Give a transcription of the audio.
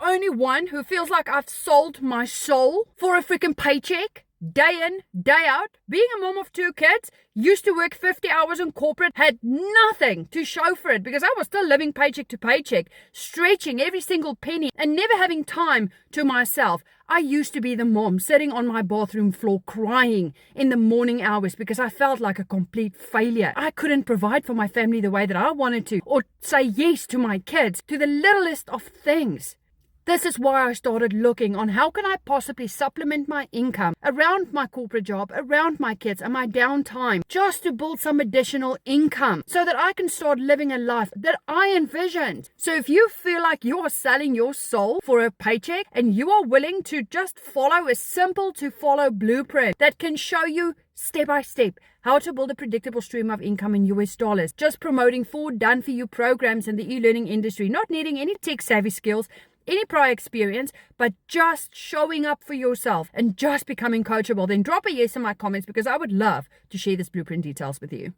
only one who feels like I've sold my soul for a freaking paycheck? Day in, day out, being a mom of 2 kids, used to work 50 hours in corporate, had nothing to show for it because I was still living paycheck to paycheck, stretching every single penny and never having time to myself. I used to be the mom sitting on my bathroom floor crying in the morning hours because I felt like a complete failure. I couldn't provide for my family the way that I wanted to, or say yes to my kids, to the littlest of things. This is why I started looking on how can I possibly supplement my income around my corporate job, around my kids and my downtime, just to build some additional income so that I can start living a life that I envisioned. So if you feel like you are selling your soul for a paycheck and you are willing to just follow a simple to follow blueprint that can show you step by step how to build a predictable stream of income in US dollars, just promoting 4 done-for-you programs in the e-learning industry, not needing any tech-savvy skills, any prior experience, but just showing up for yourself and just becoming coachable, then drop a yes in my comments because I would love to share this blueprint details with you.